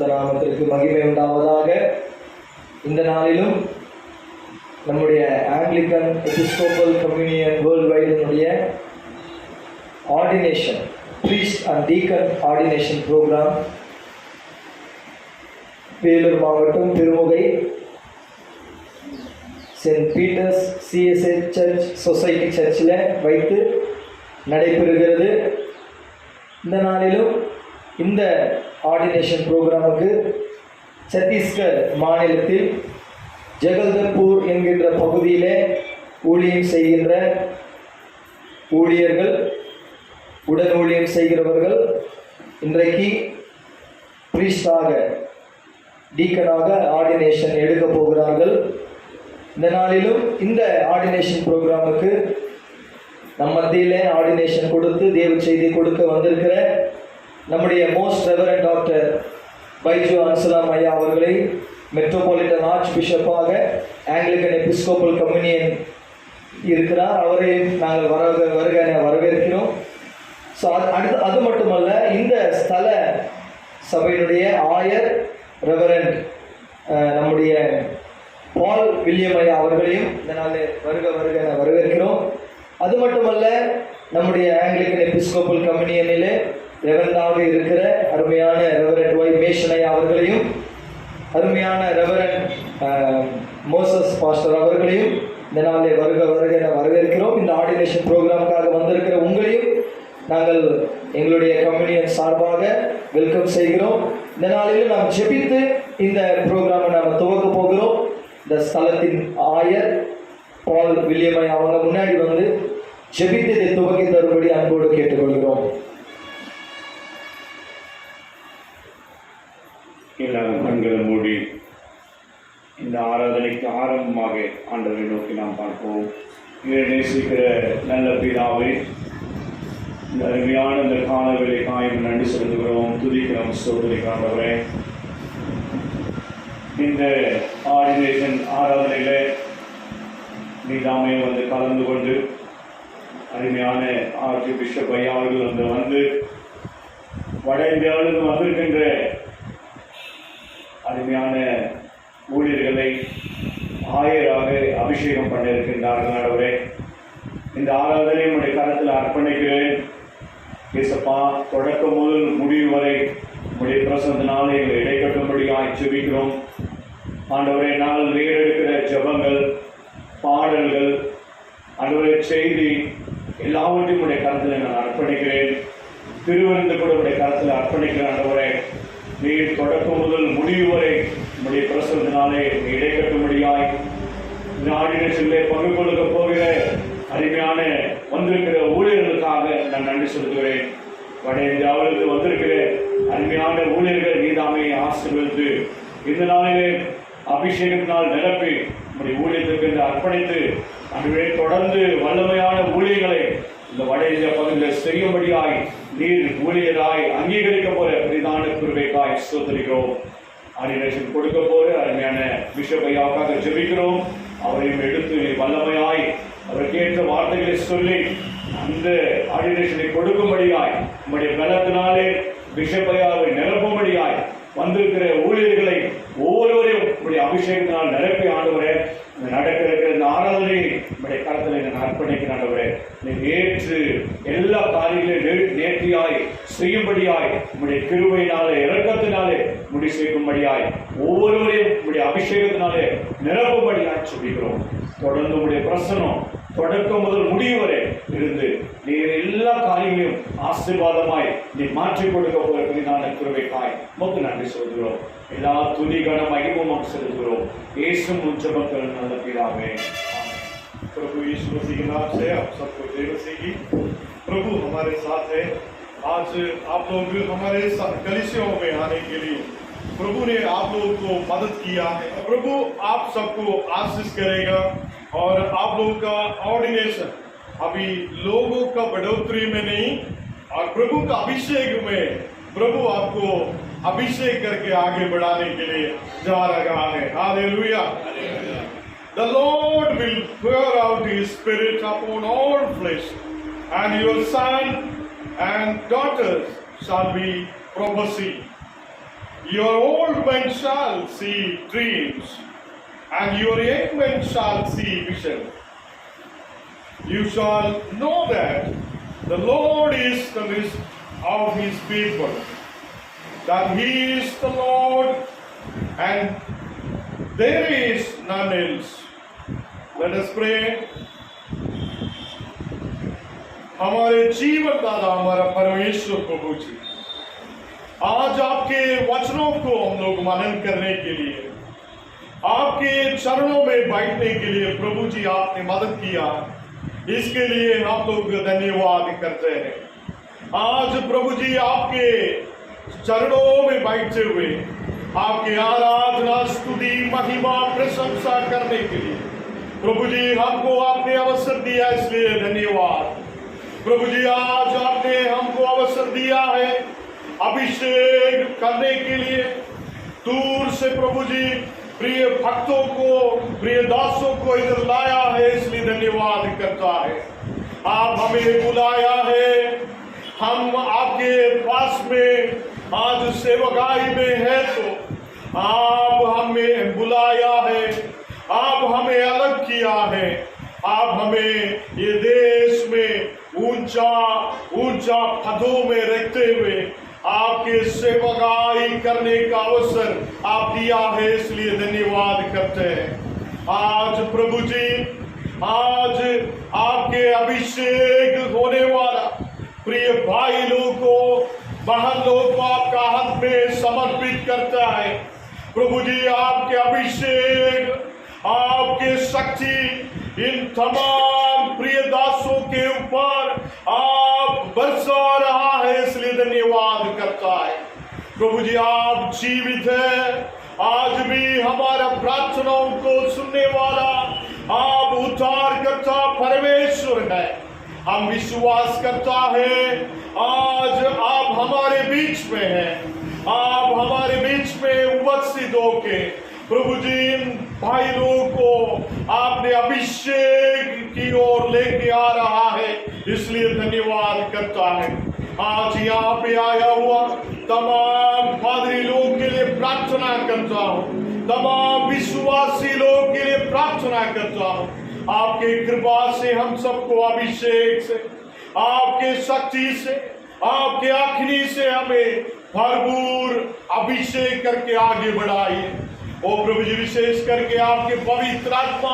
பரிசுத்த நாமத்திற்கு மகிமை உண்டாவதாக. இந்த நாளிலும் நம்முடைய ஆங்கிலிக்கன் எபிஸ்கோபல் கம்யூனியன் வேர்ல்ட் வைடினுடைய ordination, priest and deacon ordination programme Vellore மாவட்டம் Thirumugai saint Peter's CSA church society சர்ச்சில் வைத்து நடைபெறுகிறது. இந்த நாளிலும் இந்த ஆர்டினேஷன் ப்ரோக்ராமுக்கு சத்தீஸ்கர் மாநிலத்தில் ஜகல்தர்பூர் என்கின்ற பகுதியிலே ஊழியம் செய்கின்ற ஊழியர்கள், உடன் ஊழியம் செய்கிறவர்கள் இன்றைக்கு பிரீஸ்டாக, டீக்கனாக ஆர்டினேஷன் எடுக்க போகிறார்கள். இந்த நாளிலும் இந்த ஆர்டினேஷன் ப்ரோக்ராமுக்கு நம் மத்தியிலே ஆர்டினேஷன் கொடுத்து தேவ செய்தி கொடுக்க வந்திருக்கிற நம்முடைய most reverend doctor Baiju Ansalam ஐயா அவர்களை மெட்ரோபாலிட்டன் ஆர்ச் பிஷப்பாக ஆங்கிலிக்கன் எபிஸ்கோபல் கம்யூனியன் இருக்கிறார். அவரை நாங்கள் வரவேற்கிறோம். ஸோ அது மட்டுமல்ல, இந்த ஸ்தல சபையினுடைய ஆயர் ரெவரண்ட் நம்முடைய பால் வில்லியம் ஐயா அவர்களையும் இந்த நாளில் வருக வரவேற்கிறோம். அது மட்டுமல்ல, நம்முடைய ஆங்கிலிக்கன் எபிஸ்கோபல் கம்யூனியனிலே ரெவரண்டாக இருக்கிற அருமையான ரெவரண்ட் ஒய் மேஷன் ஐயா அவர்களையும், அருமையான ரெவரண்ட் மோசஸ் பாஸ்டர் அவர்களையும் இந்த நாளில் வருக வரவேற்கிறோம். இந்த ஆர்டினேஷன் ப்ரோக்ராமுக்காக வந்திருக்கிற உங்களையும் நாங்கள் எங்களுடைய கம்யூனியன் சார்பாக வெல்கம் செய்கிறோம். இந்த நாளில் நாம் ஜெபித்து இந்த ப்ரோக்ராமை நாம் துவக்க போகிறோம். இந்த ஸ்தலத்தின் ஆயர் பால் வில்லியம் ஐயா அவங்க முன்னாடி வந்து ஜெபித்து இதை துவக்கி தரும்படி அன்போடு கேட்டுக்கொள்கிறோம். எல்லாரும் கண்களை மூடி இந்த ஆராதனைக்கு ஆரம்பமாக ஆண்டவரை நோக்கி நாம் பார்ப்போம். இதை நேசிக்கிற நல்ல பிதாவை, இந்த அருமையான இந்த காலவேளை காயம் நன்றி செலுத்துகிறோம், துதிக்கிறோம், சோதரிக்காண்டவரே. இந்த ஆர்டினேஷன் ஆராதனையில நீதாமே வந்து கலந்து கொண்டு அருமையான ஆர்ச்சி பிஷப் ஐயா அவர்கள் வந்து வட இந்தியாவிலிருந்து வந்திருக்கின்ற அருமையான ஊழியர்களை ஆயராக அபிஷேகம் பண்ண இருக்கின்றார்கள். ஆண்டவரே, இந்த ஆராதனை உடைய கரத்தில் அர்ப்பணிக்கிறேன். இயேசப்பா, தொடக்கம் முதல் முடிவு வரை உடைய பிரசன்னத்தினாலே எங்களை இடைக்கட்டும்படியாக ஜெபிக்கிறோம். ஆண்டவரே, நாங்கள் வேறெடுக்கிற ஜெபங்கள், பாடல்கள், ஆண்டவரே செய்தி எல்லாவற்றையும் உடைய கரத்தில் நான் அர்ப்பணிக்கிறேன். திருவிருந்து கூட உடைய கரத்தில் அர்ப்பணிக்கிறேன். ஆண்டவரே, நீர் தொடக்கம் முதல் முடிவு வரை உடைய பிரசன்னத்தினாலே இடைக்கட்டும்படியாய் இந்த ஆர்டினேஷனிலே பங்கு கொள்ளுக்க போகிற அருமையான வந்திருக்கிற ஊழியர்களுக்காக நான் நன்றி செலுத்துகிறேன். வட இந்தியாவிலிருந்து வந்திருக்கிற அருமையான ஊழியர்கள் நீதாமே ஆசீர்வதித்து இந்த நாளிலே அபிஷேகத்தினால் நிரப்பி நம்முடைய ஊழியத்திற்கு என்று அர்ப்பணித்து அன்றுவே தொடர்ந்து வல்லமையான ஊழியர்களை இந்த வட இந்திய பகுதியில் செய்யும்படியாய் நீர் ஊழியராய் அங்கீகரிக்க போற பிரதான கிருபைக்காய் ஸ்தோத்திரிக்கிறோம். ஆர்டினேஷன் கொடுக்க போற அருமையான பிஷப் ஐயாவுக்காக ஜெபிக்கிறோம். அவரையும் எடுத்து வல்லமையாய் அவருக்கு ஏற்ற வார்த்தைகளை சொல்லி அந்த ஆர்டினேஷனை கொடுக்கும்படியாய் நம்முடைய பலத்தினாலே பிஷப் ஐயாவை நிரப்பும்படியாய் வந்திருக்கிற ஊழியர்களை ஒவ்வொருவரையும் உங்களுடைய அபிஷேகத்தினால் நிரப்பி ஆண்டவரே, நடக்கிற இந்த ஆராதனை நம்முடைய கரத்தில் நான் அர்ப்பணிக்கிறேன். ஆண்டவரே, நேற்று எல்லா காரியங்களையும் நேர்த்தியாய் செய்யும்படியாய் உங்களுடைய கிருபையினாலே இரக்கத்தினாலே முடி செய்யும்படியாய் ஒவ்வொருவரையும் உங்களுடைய அபிஷேகத்தினாலே நிரப்பும்படியாய் சொல்லிக்கிறோம். தொடர்ந்து உங்களுடைய பிரசனம் தொடக்கம் முதல் முடிவு வரை இருந்து நீர் எல்லா காரியங்களையும் ஆசீர்வாதமாய் நீ மாற்றிக் கொடுக்க போகிறதான கிருபைக்காய் உமக்கு நன்றி சொல்கிறோம். எல்லா துதிகான மகிமும் செலுத்துகிறோம். இயேசு முச்சபக்கள் நல்ல பிதாவே. प्रभु यीशु मसीह के नाम से आप सबको जय मसीह की। प्रभु हमारे साथ है। आज आप लोग हमारे कलीसियाओं में आने के लिए प्रभु ने आप लोगों को मदद किया है। प्रभु आप सबको आशीष करेगा और आप लोगों का ऑर्डिनेशन अभी लोगों का बढ़ोतरी में नहीं और प्रभु का अभिषेक में प्रभु आपको अभिषेक करके आगे बढ़ाने के लिए जा रहा है। Hallelujah. The Lord will pour out His Spirit upon all flesh, and your son and daughters shall be prophesy. Your old men shall see dreams, and your young men shall see vision. You shall know that the Lord is the midst of his people, that he is the Lord, and there is none else. Let us pray. हमारे जीवन दाता हमारा परमेश्वर प्रभु जी, आज आपके वचनों को हम लोग मनन करने के लिए, आपके चरणों में बैठने के लिए प्रभु जी आपने मदद किया, इसके लिए हम लोग धन्यवाद करते हैं। आज प्रभु जी आपके चरणों में बैठते हुए आपके आराधना स्तुति महिमा प्रशंसा करने के लिए प्रभु जी हमको आपने अवसर दिया, इसलिए धन्यवाद। प्रभु जी आज आपने हमको अवसर दिया है अभिषेक करने के लिए, दूर से प्रभु जी प्रिय भक्तों को, प्रिय दासों को इधर लाया है, इसलिए धन्यवाद करता है। आप हमें बुलाया है, हम आपके पास में आज सेवकाई में है, तो आप हमें बुलाया है, आप हमें अलग किया है, आप हमें ये देश में ऊंचा ऊंचा पदों में रखते हुए आपके सेवकाई करने का अवसर आप दिया है, इसलिए धन्यवाद करते हैं। आज प्रभु जी, आज आपके अभिषेक होने वाला प्रिय भाई लोगों को, बहन लोगों को आपका हाथ में समर्पित करता है। प्रभु जी आपके अभिषेक, आपके शक्ति इन तमाम प्रिय दासों के ऊपर आप बरसा रहा है, इसलिए धन्यवाद करता है। प्रभु जी आप जीवित है, आज भी हमारा प्रार्थनाओं को सुनने वाला आप उद्धार करता परमेश्वर है। हम विश्वास करता है आज आप हमारे बीच में हैं, आप हमारे बीच में उपस्थित होके प्रभु जी इन भाई लोगों को आपने अभिषेक की ओर लेके आ रहा है, इसलिए धन्यवाद करता है। आज यहाँ पे आया हुआ तमाम पादरी लोगों के लिए प्रार्थना करता हूँ, तमाम विश्वासी लोगों के लिए प्रार्थना करता हूँ। आपके कृपा से हम सबको अभिषेक से, आपके शक्ति से, आपके अग्नि से हमें भरपूर अभिषेक करके आगे बढ़ाइए। ओ प्रभु जी, विशेष करके आपके पवित्र आत्मा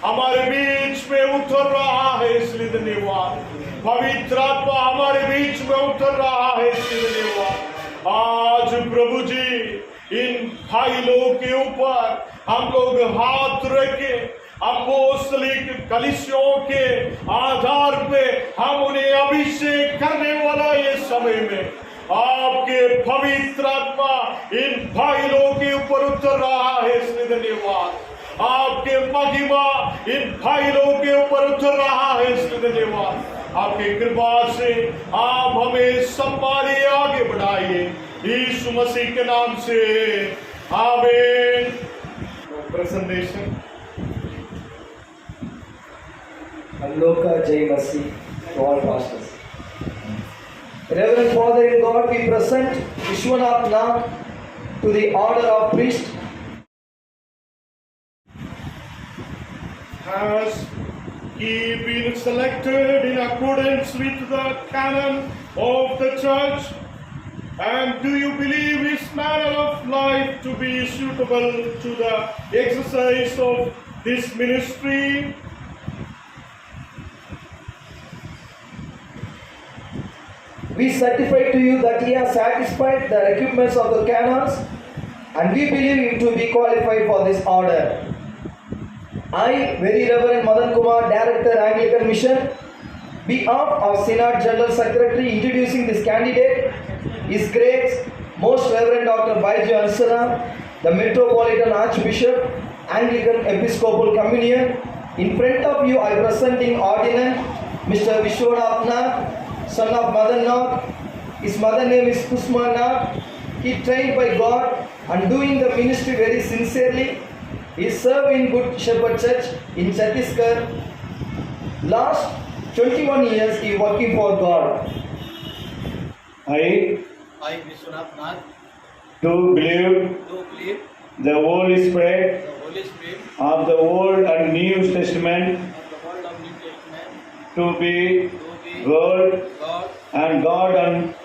हमारे बीच में उतर रहा है, इसलिए धन्यवाद। पवित्र आत्मा हमारे बीच में उतर रहा है, इसलिए धन्यवाद। आज प्रभु जी इन भाई लोगों के ऊपर हम लोग हाथ रखे, अपोस्तलिक कलीसियों के आधार पे हम उन्हें अभिषेक करने वाला ये समय में आपके पवित्र आत्मा इन भाई लोगों के ऊपर उतर रहा है, इसलिए धन्यवाद। आपके महिमा इन भाई लोगों के ऊपर उतर रहा है, इसलिए धन्यवाद। आपके कृपा से आप हमें संभालिए, आगे बढ़ाइए, यीशु मसीह के नाम से आमीन। Presentation Aloka Jai Masi to all pastors. Reverend Father in God, we present Vishwanath Nag to the order of priest. Has he been selected in accordance with the canon of the church? And do you believe his manner of life to be suitable to the exercise of this ministry? We certify to you that he has satisfied the requirements of the canons, and we believe him to be qualified for this order. I, Very Reverend Madan Kumar, Director, Anglican Mission, behalf of Synod General Secretary introducing this candidate, His Grace Most Reverend Dr. Baiju Ansara, the Metropolitan Archbishop, Anglican Episcopal Communion. In front of you, I presenting ordinand Mr. Vishwanath Nag, son of Madan Nag. His mother name is Kusma Nag. He trained by God and doing the ministry very sincerely. He served in Good Shepherd Church in Chhattisgarh. Last 21 years he working for God. I I, Vishwanath Nag, to believe to believe the Holy Spirit the Holy Spirit of the Old and New Testament of the Word of New Testament to be to be God God, and God and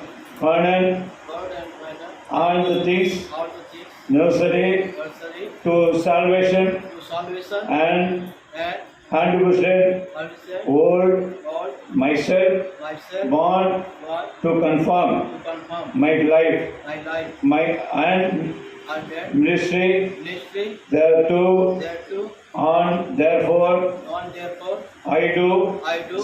final God and Father, all the things all the things necessary necessary to salvation to salvation and and 100% understand old all myself myself born God to confirm to confirm my life my life my and and then ministry ministry thereto thereto on therefore on therefore I do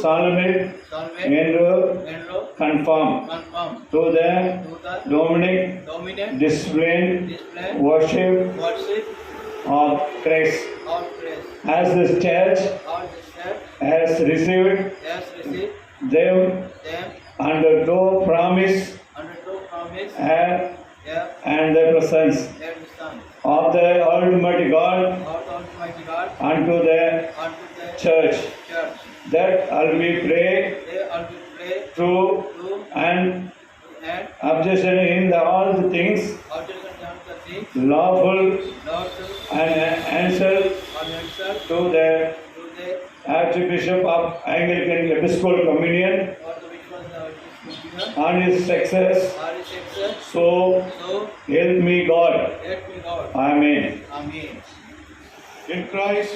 solemnly salvate enroll enroll confirm confirm to the to the Dominic dominant discipline display worship worship of Christ of grace as the church all the church has received has received them them under no promise under no promise and the presence their Son of the Almighty God of the Almighty God unto the unto the church church that all we pray they all will pray true to and and objection in the all the things objection down the things lawful Lord to and answer answer to the to the Archbishop of Anglican Episcopal Communion or the which was the Christian on his success. or his success So so help me God. help me God Amen. Amen. In Christ,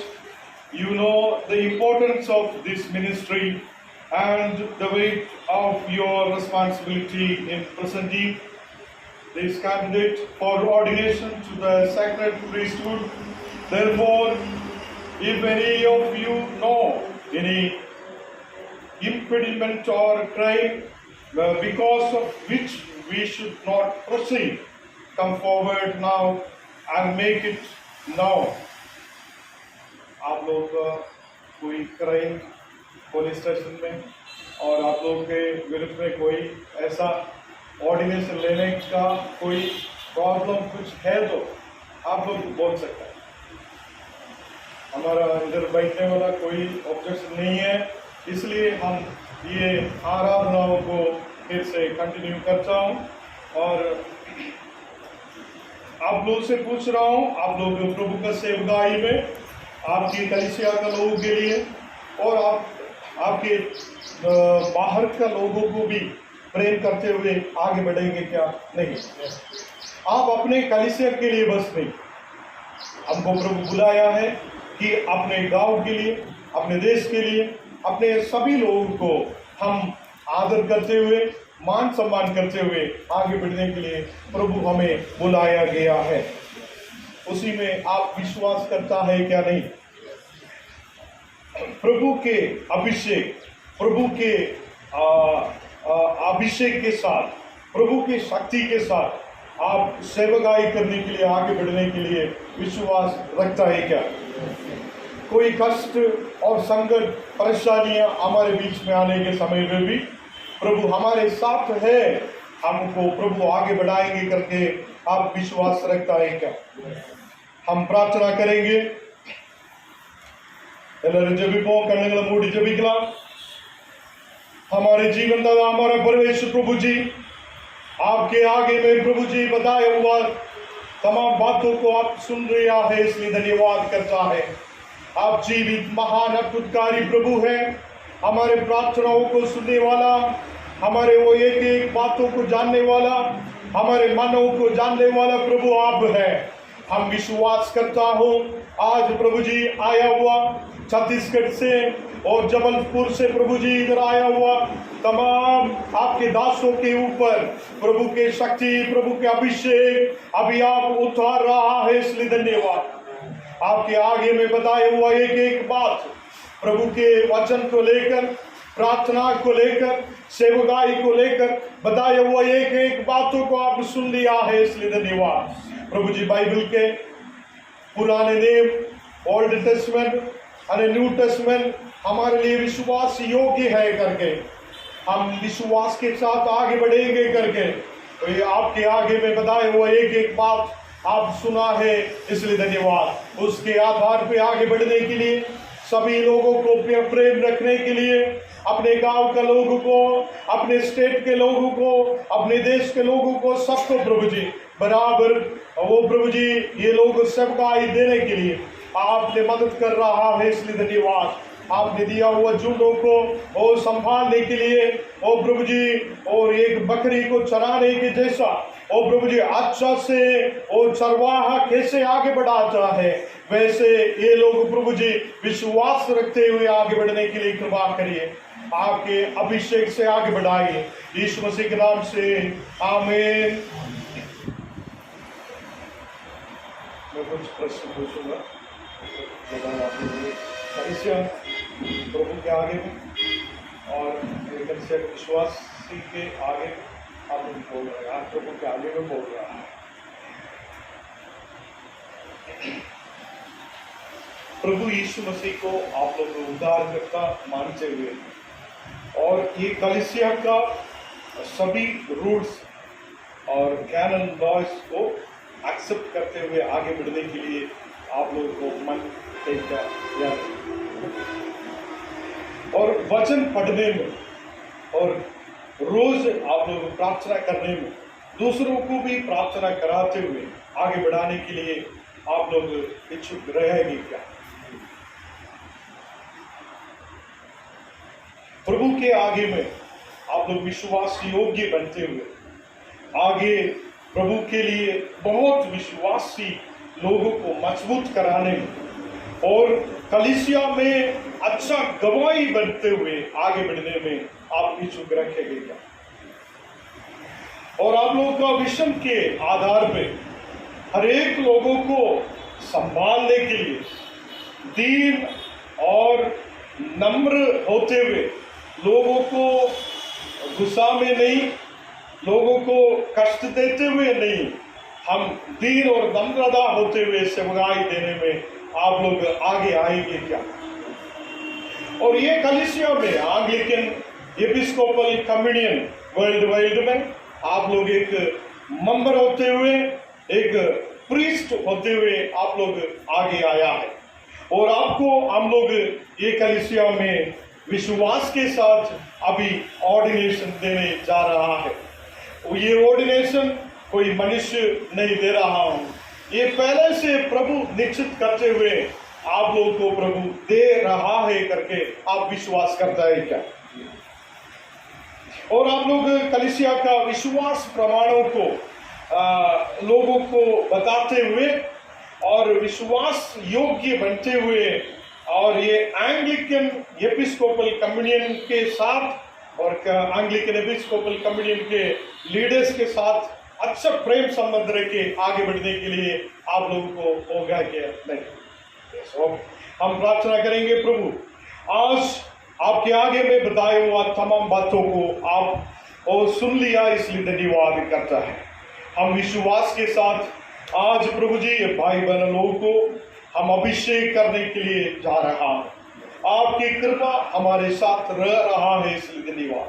you know the importance of this ministry and the weight of your responsibility in presenting this candidate for ordination to the sacred priesthood. Therefore, if any of you know any impediment or crime because of which we should not proceed, come forward now and make it known. आप लोग कोई crime police station में और आप लोग के विरुद्ध में कोई ऐसा ऑर्डिनेशन लेने का कोई प्रॉब्लम कुछ है तो आप लोग बोल सकते हैं। हमारा इधर बैठने वाला कोई ऑब्जेक्शन नहीं है, इसलिए हम ये आराधनाओं को फिर से कंटिन्यू करता हूँ और आप लोग से पूछ रहा हूँ, आप लोग प्रभु का सेवकाई में आपकी कलीसिया का लोगों के लिए और आपके बाहर का लोगों को भी प्रेम करते हुए आगे बढ़ेंगे क्या? नहीं, आप अपने कलीसिया के लिए बस नहीं, हमको प्रभु बुलाया है कि अपने गांव के लिए, अपने देश के लिए, अपने सभी लोगों को हम आदर करते हुए, मान सम्मान करते हुए आगे बढ़ने के लिए प्रभु हमें बुलाया गया है। उसी में आप विश्वास करता है क्या? नहीं, प्रभु के अभिषेक, प्रभु के अभिषेक के साथ, प्रभु की शक्ति के साथ आप सेवकाई करने के लिए, आगे बढ़ने के लिए विश्वास रखता है क्या? कोई कष्ट और संकट, परेशानियां हमारे बीच में आने के समय में भी प्रभु हमारे साथ है, हमको प्रभु आगे बढ़ाएंगे करके आप विश्वास रखता है क्या? हम प्रार्थना करेंगे, எல்லாரும் ஜெபிப்போம், கண்ணுகளை மூடி ஜெபிக்கலாம்। हमारे जीवन दाता हमारा परमेश्वर प्रभु जी, आपके आगे में प्रभु जी बताया हुआ तमाम बातों को आप सुन रहा है, इसलिए धन्यवाद करता है। आप जीवित महान अद्भुतकारी प्रभु हैं, हमारे प्रार्थनाओं को सुनने वाला, हमारे वो एक एक बातों को जानने वाला, हमारे मनों को जानने वाला प्रभु आप है। हम विश्वास करता हूँ आज प्रभु जी आया हुआ छत्तीसगढ़ से और जबलपुर से प्रभु जी इधर आया हुआ तमाम आपके दासों के ऊपर प्रभु के शक्ति, प्रभु के अभिषेक अभी आप उतार रहा है, इसलिए धन्यवाद। आपके आगे में बताया हुआ एक एक बात प्रभु के वचन को लेकर, प्रार्थना को लेकर, सेवकाई को लेकर बताया हुआ एक एक बातों को आप सुन लिया है, इसलिए धन्यवाद। प्रभु जी बाइबल के पुराने नियम, ओल्ड टेस्टमेंट और न्यू टेस्टमेंट हमारे लिए विश्वास योग्य है करके हम विश्वास के साथ आगे बढ़ेंगे करके तो ये आपके आगे में बताए हुआ एक एक बात आप सुना है, इसलिए धन्यवाद। उसके आधार पे आगे बढ़ने के लिए, सभी लोगों को प्रेम रखने के लिए, अपने गांव के लोगों को, अपने स्टेट के लोगों को, अपने देश के लोगों को, सबको प्रभु जी बराबर वो प्रभु जी ये लोग सेवकाई देने के लिए आपने मदद कर रहा है, इसलिए धन्यवाद। आपने दिया हुआ झुंडों को और संभालने के लिए ओ प्रभु जी, और एक बकरी को चराने के जैसा ओ प्रभु जी अच्छा से और चरवाहा कैसे आगे बढ़ाता है, वैसे ये लोग प्रभु जी विश्वास रखते हुए आगे बढ़ने के लिए कृपा करिए। आपके अभिषेक से आगे बढ़ाइए, यीशु मसीह के नाम से आमीन। मैं कुछ प्रश्न पूछूंगा प्रभु के आगे में और विश्वासी के आगे आप बोल रहे हैं, आप प्रभु के आगे में बोल रहा है। प्रभु यीशु मसीह को आप लोग उद्धारकर्ता मानते हुए और ये कलीसिया का सभी रूल्स और कैनन लॉज को एक्सेप्ट करते हुए आगे बढ़ने के लिए आप लोगों को मन टेका और वचन पढ़ने में और रोज आप लोग प्रार्थना करने में दूसरों को भी प्रार्थना कराते हुए आगे बढ़ाने के लिए आप लोग इच्छुक रहेंगे क्या? प्रभु के आगे में आप लोग विश्वास योग्य बनते हुए आगे प्रभु के लिए बहुत विश्वासी लोगों को मजबूत कराने में और कलीसिया में अच्छा गवाही बनते हुए आगे बढ़ने में आप इच्छुक रखेंगे क्या? और आप लोगों का विजन के आधार पे हर एक लोगों को संभालने के लिए दीन और नम्र होते हुए, लोगों को गुस्सा में नहीं, लोगों को कष्ट देते हुए नहीं, हम दीन और नम्रता होते हुए सेवकाई देने में आप लोग आगे आएंगे क्या? और ये कलीसिया में Anglican Episcopal communion world wide में आप लोग एक मेंबर होते हुए, एक प्रीस्ट होते हुए आप लोग आगे आया है और आपको हम लोग ये कलीसिया में विश्वास के साथ अभी ऑर्डिनेशन देने जा रहा है। ये ऑर्डिनेशन कोई मनुष्य नहीं दे रहा हूं, ये पहले से प्रभु निश्चित करते हुए आप लोगों को प्रभु दे रहा है करके आप विश्वास करता है क्या? और आप लोग कलीसिया का विश्वास प्रमाणों को लोगों को बताते हुए और विश्वास योग्य बनते हुए और ये एंग्लिकन एपिस्कोपल कम्युनियन के साथ और एंग्लिकन एपिस्कोपल कम्युनियन के लीडर्स के साथ अच्छा प्रेम संबंध रखे आगे बढ़ने के लिए आप लोगों को होगा क्या? नहीं। हम प्रार्थना करेंगे प्रभु, आज आपके आगे में बताए हुआ तमाम बातों को आप और सुन लिया, इसलिए धन्यवाद करता है। हम विश्वास के साथ आज प्रभु जी ये भाई बहन लोगों को हम अभिषेक करने के लिए जा रहा है। आपकी कृपा हमारे साथ रह रहा है, इसलिए धन्यवाद।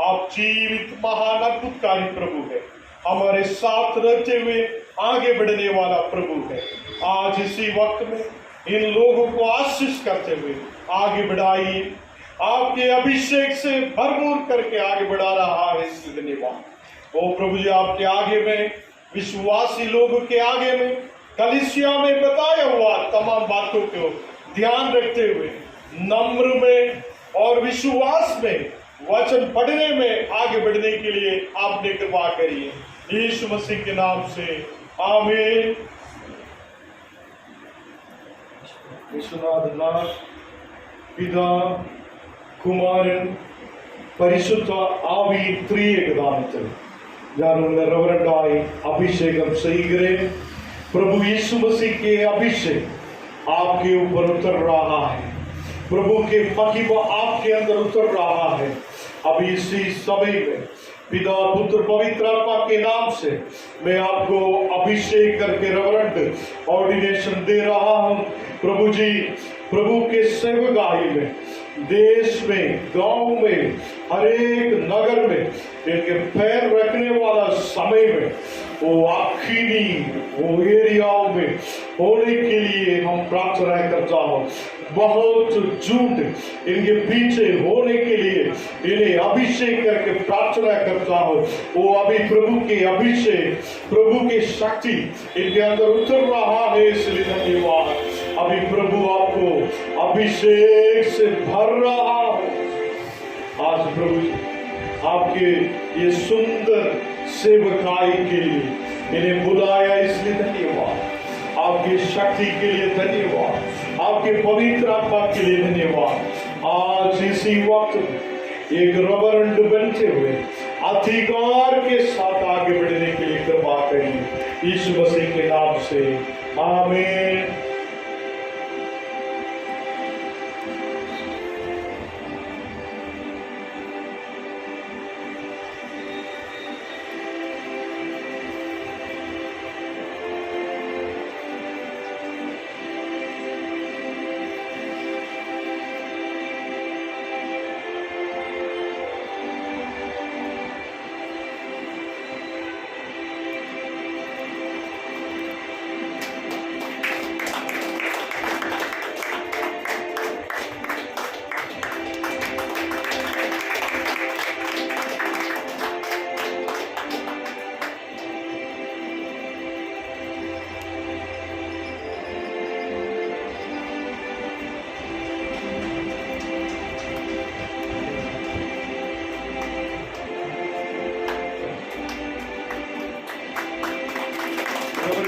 आप जीवित महान अद्भुतकारी प्रभु है, हमारे साथ रहते हुए आगे बढ़ने वाला प्रभु है। आज इसी वक्त में इन लोगों को आशीष करते हुए आगे बढ़ाइए, आपके अभिषेक से भरपूर करके आगे बढ़ा रहा है, इसलिए धन्यवाद। ओ प्रभु जी, आपके आगे में विश्वासी लोगों के आगे में कलीसिया में बताया हुआ तमाम बातों को ध्यान रखते हुए नम्र में और विश्वास में वचन पढ़ने में आगे बढ़ने के लिए आपने कृपा करिए, यीशु मसीह के नाम से आमीन। विश्वनाथ पिता कुमारन परिशुद्ध आवी त्रिएकदानத்தில் நான் உங்கள் ரெவரண்டாய் अभिषेकम செய்கிறேன்। प्रभु यीशु मसीह के अभिषेक आपके ऊपर उतर रहा है, प्रभु के महिमा आपके अंदर उतर रहा है। अभी इसी समय में पिता पुत्र पवित्र आत्मा के नाम से मैं आपको अभिषेक करके रेवरेंट ऑर्डिनेशन दे रहा हूं। प्रभु जी, प्रभु के सेवकाई में देश में, गांव में, हर एक नगर में इनके पैर रखने वाला समय में वो आखिरी वो एरियाओं में होने के लिए हम प्रार्थना करता हूँ। बहुत झूठ इनके पीछे होने के लिए इन्हें अभिषेक करके प्रार्थना करता हूँ। वो अभी प्रभु के अभिषेक, प्रभु की शक्ति इनके अंदर उतर रहा है, इसलिए धन्यवाद। अभी प्रभु आपको अभिषेक से भर रहा है। आज प्रभु आपके ये सुंदर सेवकाई के लिए इन्हें बुलाया, इसलिए धन्यवाद। आपकी शक्ति के लिए धन्यवाद, आपके पवित्र आत्मा के लिए धन्यवाद। आज इसी वक्त एक रबरंड बनते हुए अधिकार के साथ आगे बढ़ने के लिए कृपा करिए, यीशु मसीह के नाम से आमीन।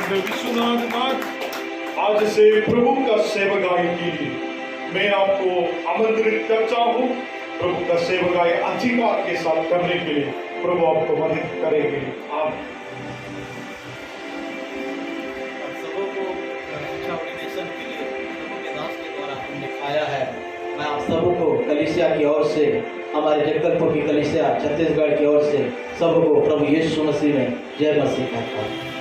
विश्वनाथ नाथ आज से प्रभु का सेवकाई के लिए मैं आपको आमंत्रित करता हूँ। प्रभु का सेवकाई अधिकार के साथ करने के लिए प्रभु आपको मदद करेंगे। आप सबों को शिक्षा ऑर्डिनेशन के लिए प्रभु के दास के द्वारा हमने पाया है। मैं आप सबों को कलीसिया की ओर से, हमारे जगदलपुर की कलीसिया छत्तीसगढ़ की ओर से सबको प्रभु यीशु मसीह में जय मसीह कहता हूँ।